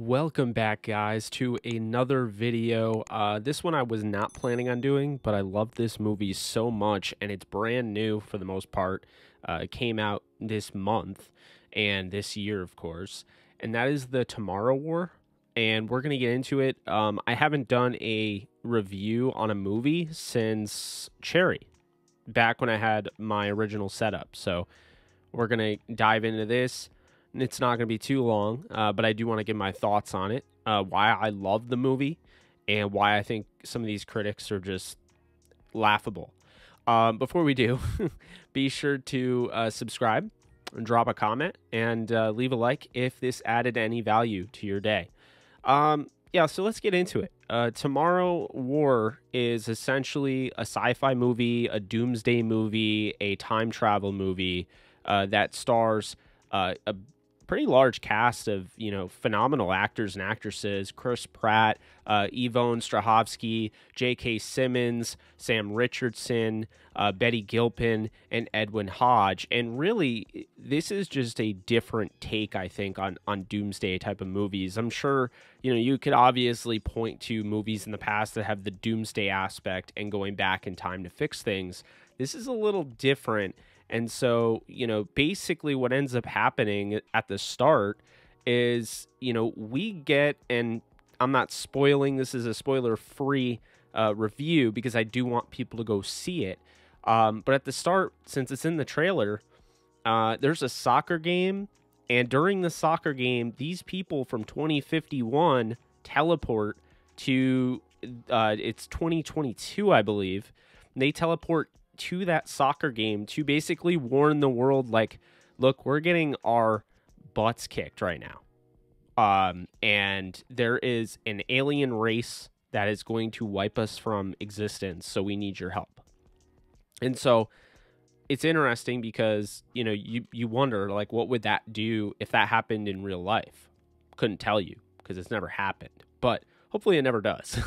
Welcome back, guys, to another video. This one I was not planning on doing, but I love this movie so much, and it's brand new for the most part. It came out this month and this year, of course, and that is The Tomorrow War, and we're going to get into it. I haven't done a review on a movie since Cherry, back when I had my original setup, so we're going to dive into this. It's not going to be too long, but I do want to give my thoughts on it, why I love the movie, and why I think some of these critics are just laughable. Before we do, be sure to subscribe, and drop a comment, and leave a like if this added any value to your day. Yeah, so let's get into it. Tomorrow War is essentially a sci-fi movie, a doomsday movie, a time travel movie that stars a pretty large cast of, phenomenal actors and actresses: Chris Pratt, Yvonne Strahovski, J.K. Simmons, Sam Richardson, Betty Gilpin, and Edwin Hodge. And really, this is just a different take, I think, on doomsday type of movies. I'm sure, you could obviously point to movies in the past that have the doomsday aspect and going back in time to fix things. This is a little different. And so, basically what ends up happening at the start is, we get, and I'm not spoiling, this is a spoiler-free review because I do want people to go see it. But at the start, since it's in the trailer, there's a soccer game. And during the soccer game, these people from 2051 teleport to, it's 2022, I believe. And they teleport to that soccer game to basically warn the world, like, look, we're getting our butts kicked right now. And there is an alien race that is going to wipe us from existence, so we need your help. And so it's interesting because, you wonder, like, what would that do if that happened in real life? Couldn't tell you because it's never happened, but hopefully it never does.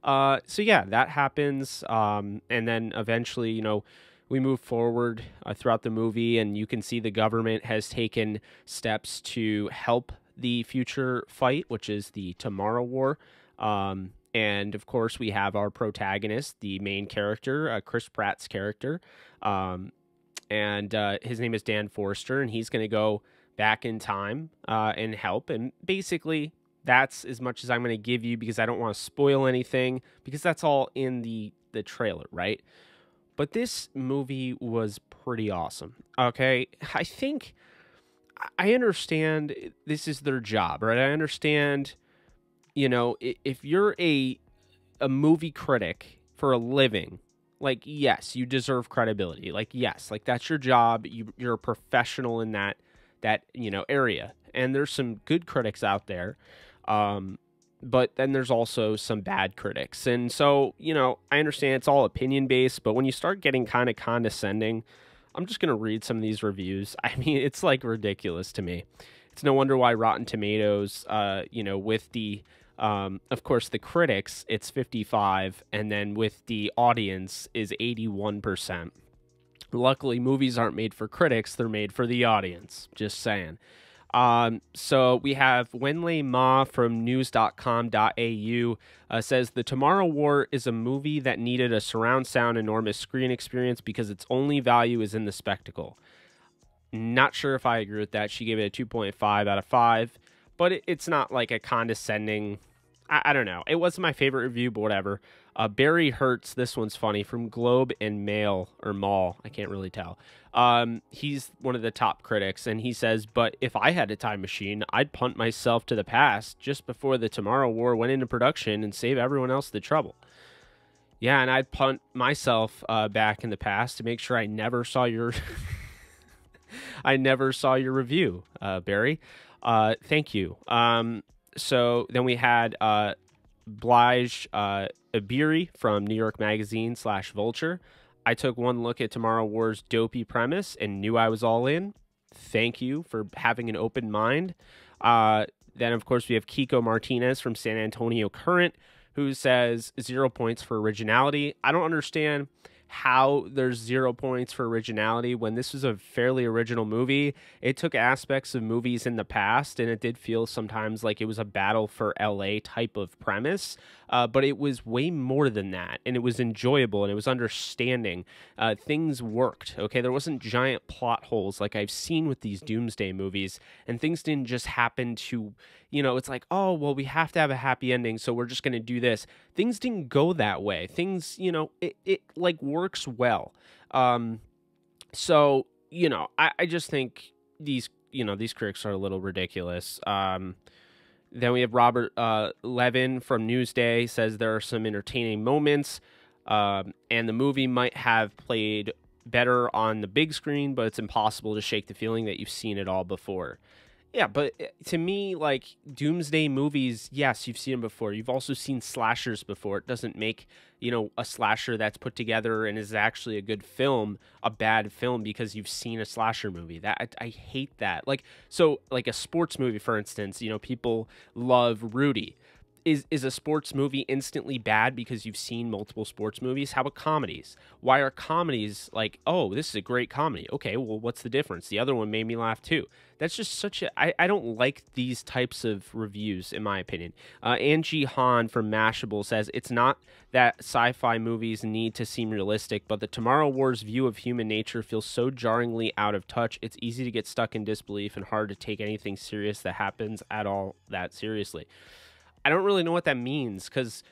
So yeah, that happens. And then eventually, we move forward throughout the movie, and you can see the government has taken steps to help the future fight, which is the Tomorrow War. And of course, we have our protagonist, the main character, Chris Pratt's character. And his name is Dan Forrester, and he's going to go back in time and help. And basically, that's as much as I'm going to give you because I don't want to spoil anything, because that's all in the trailer, right? But this movie was pretty awesome. Okay, I think I understand this is their job, right? I understand, if you're a movie critic for a living, like, yes, you deserve credibility. Like, yes, like, that's your job. You're a professional in that area. And there's some good critics out there. But then there's also some bad critics. And so, I understand it's all opinion based, but when you start getting kind of condescending, I'm just going to read some of these reviews. I mean, it's like ridiculous to me. It's no wonder why Rotten Tomatoes, with the, of course, the critics, it's 55, and then with the audience is 81%. Luckily, movies aren't made for critics, they're made for the audience. Just saying. So we have Wenlei Ma from news.com.au says, The Tomorrow War is a movie that needed a surround sound enormous screen experience because its only value is in the spectacle. Not sure if I agree with that. She gave it a 2.5 out of 5, but it's not like a condescending, I don't know. It wasn't my favorite review, but whatever. Barry Hertz, this one's funny, from Globe and Mail, or Mall, I can't really tell. He's one of the top critics, and he says, but if I had a time machine, I'd punt myself to the past just before the Tomorrow War went into production and save everyone else the trouble. Yeah, and I'd punt myself back in the past to make sure I never saw your I never saw your review, Barry. Thank you. So then we had Bilge Ebiri from New York Magazine / Vulture. I took one look at Tomorrow War's dopey premise and knew I was all in. Thank you for having an open mind. Then, of course, we have Kiko Martinez from San Antonio Current, who says 0 points for originality. I don't understand how there's 0 points for originality when this was a fairly original movie. It took aspects of movies in the past, and it did feel sometimes like it was a battle for LA type of premise, but it was way more than that, and it was enjoyable, and it was understanding. Things worked, okay? There wasn't giant plot holes like I've seen with these Doomsday movies, and things didn't just happen to, it's like, oh, well, we have to have a happy ending, so we're just going to do this. Things didn't go that way. Things, it like works well. So, I just think these critics are a little ridiculous. Then we have Robert Levin from Newsday says there are some entertaining moments, and the movie might have played better on the big screen, but it's impossible to shake the feeling that you've seen it all before. Yeah, but to me, like, Doomsday movies, yes, you've seen them before. You've also seen slashers before. It doesn't make, a slasher that's put together and is actually a good film a bad film because you've seen a slasher movie. That I hate that. Like a sports movie, for instance, people love Rudy. Is a sports movie instantly bad because you've seen multiple sports movies? How about comedies? Why are comedies like, oh, this is a great comedy? Okay, well, what's the difference? The other one made me laugh too. That's just such a... I don't like these types of reviews, in my opinion. Angie Hahn from Mashable says, it's not that sci-fi movies need to seem realistic, but the Tomorrow War's view of human nature feels so jarringly out of touch, it's easy to get stuck in disbelief and hard to take anything serious that happens at all that seriously. I don't really know what that means because,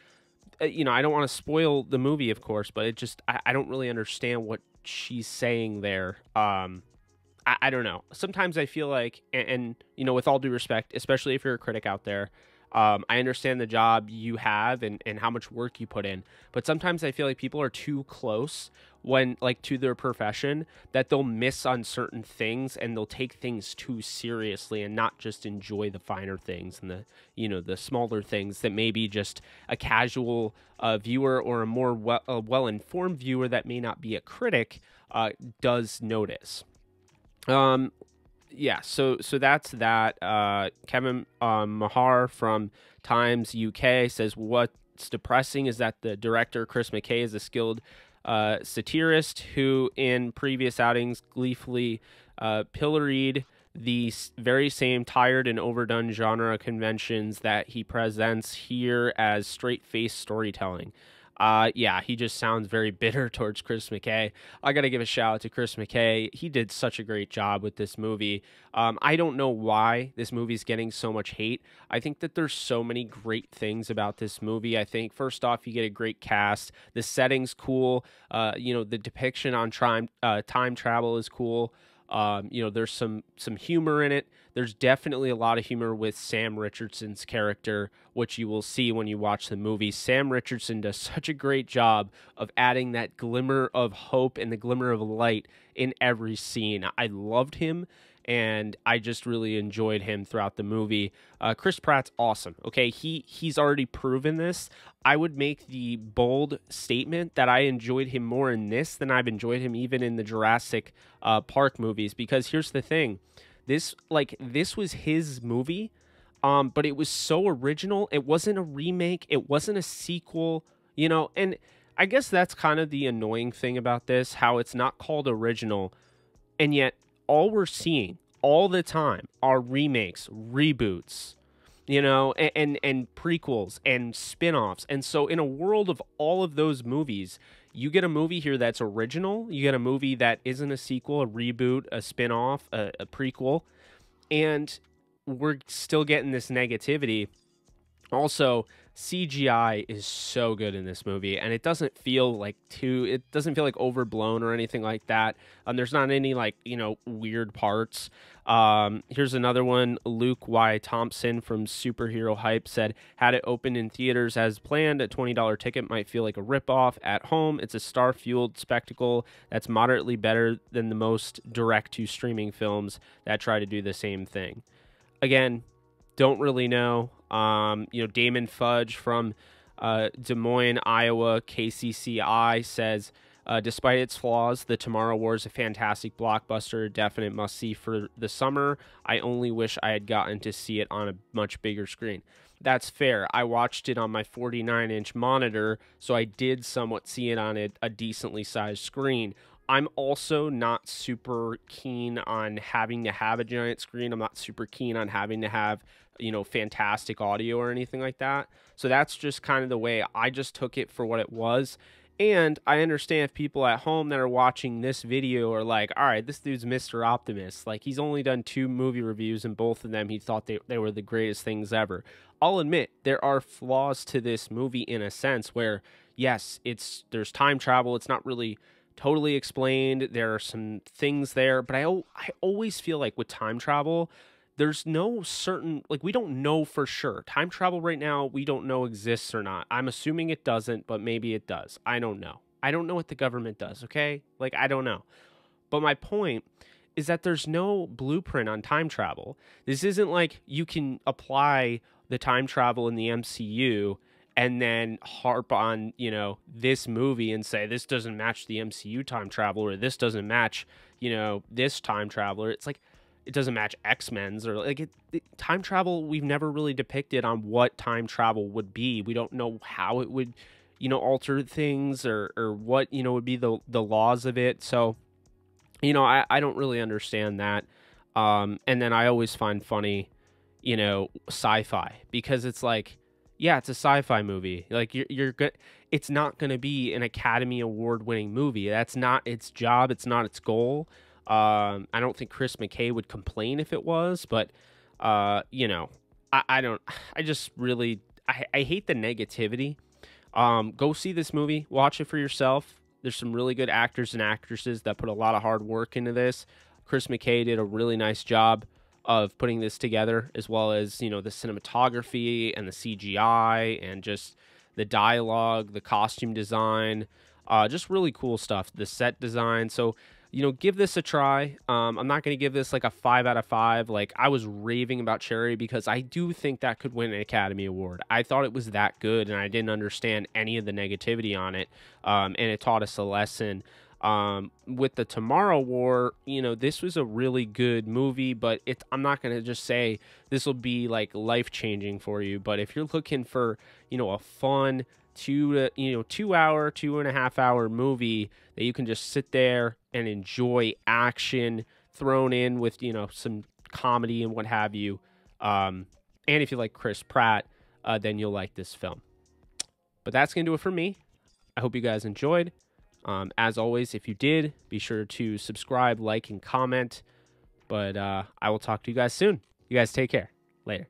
I don't want to spoil the movie, of course, but it just, I don't really understand what she's saying there. I don't know. Sometimes I feel like, and with all due respect, especially if you're a critic out there, I understand the job you have and how much work you put in, but sometimes I feel like people are too close to their profession that they'll miss on certain things and they'll take things too seriously and not just enjoy the finer things and the smaller things that maybe just a casual viewer or a more well-informed viewer that may not be a critic does notice. Yeah, so that's that. Kevin Mahar from Times UK says, what's depressing is that the director, Chris McKay, is a skilled satirist who in previous outings gleefully pilloried the very same tired and overdone genre conventions that he presents here as straight-faced storytelling. Yeah, he just sounds very bitter towards Chris McKay. I got to give a shout out to Chris McKay. He did such a great job with this movie. I don't know why this movie's getting so much hate. I think that there's so many great things about this movie. I think, first off, you get a great cast. The setting's cool. The depiction on time travel is cool. There's some humor in it. There's definitely a lot of humor with Sam Richardson's character, which you will see when you watch the movie. Sam Richardson does such a great job of adding that glimmer of hope and the glimmer of light in every scene. I loved him, and I just really enjoyed him throughout the movie. Chris Pratt's awesome. Okay, he's already proven this. I would make the bold statement that I enjoyed him more in this than I've enjoyed him even in the Jurassic Park movies, because here's the thing. This was his movie, but it was so original. It wasn't a remake. It wasn't a sequel, and I guess that's kind of the annoying thing about this, how it's not called original, and yet all we're seeing all the time are remakes, reboots, and prequels and spin-offs. And so in a world of all of those movies, you get a movie here that's original, you get a movie that isn't a sequel, a reboot, a spin-off, a prequel, and we're still getting this negativity. Also, CGI is so good in this movie, and it doesn't feel like overblown or anything like that. There's not any weird parts. Here's another one. Luke Y. Thompson from Superhero Hype said, had it opened in theaters as planned, a $20 ticket might feel like a ripoff. At home, it's a star-fueled spectacle that's moderately better than the most direct-to-streaming films that try to do the same thing. Again, don't really know. Damond Fudge from Des Moines, Iowa, KCCI says, Despite its flaws, The Tomorrow War is a fantastic blockbuster, definite must-see for the summer. I only wish I had gotten to see it on a much bigger screen. That's fair. I watched it on my 49-inch monitor, so I did somewhat see it on a decently sized screen. I'm also not super keen on having to have a giant screen. I'm not super keen on having to have, you know, fantastic audio or anything like that. So that's just kind of the way I just took it for what it was. And I understand if people at home that are watching this video are like, all right, this dude's Mr. Optimist. Like, he's only done 2 movie reviews, and both of them he thought they were the greatest things ever. I'll admit, there are flaws to this movie in a sense where, yes, there's time travel. It's not really totally explained. There are some things there. But I always feel like with time travel, there's no certain, like, we don't know for sure. Time travel right now, we don't know exists or not. I'm assuming it doesn't, but maybe it does. I don't know. I don't know what the government does, okay? Like, I don't know. But my point is that there's no blueprint on time travel. This isn't like you can apply the time travel in the MCU and then harp on, you know, this movie and say this doesn't match the MCU time travel, or this doesn't match, you know, this time traveler. It's like, it doesn't match X-Men's, or like time travel. We've never really depicted on what time travel would be. We don't know how it would, you know, alter things, or what, you know, would be the laws of it. So, you know, I don't really understand that. And then I always find funny, you know, Sci-Fi, because it's like, yeah, it's a sci-fi movie. Like, you're good. It's not going to be an Academy Award winning movie. That's not its job. It's not its goal. I don't think Chris McKay would complain if it was, but, you know, I just really hate the negativity. Go see this movie, watch it for yourself. There's some really good actors and actresses that put a lot of hard work into this. Chris McKay did a really nice job of putting this together, as well as, you know, the cinematography and the CGI and just the dialogue, the costume design, just really cool stuff, the set design. So, you know, give this a try. I'm not going to give this like a 5 out of 5. Like, I was raving about Cherry because I do think that could win an Academy Award. I thought it was that good, and I didn't understand any of the negativity on it. And it taught us a lesson. With the Tomorrow War, you know, this was a really good movie, but I'm not going to just say this will be like life-changing for you. But if you're looking for, you know, a fun 2-hour, 2.5-hour movie that you can just sit there and enjoy, action thrown in with, you know, some comedy and what have you. And if you like Chris Pratt, then you'll like this film. But that's going to do it for me. I hope you guys enjoyed. As always, if you did, be sure to subscribe, like, and comment. But I will talk to you guys soon. You guys take care. Later.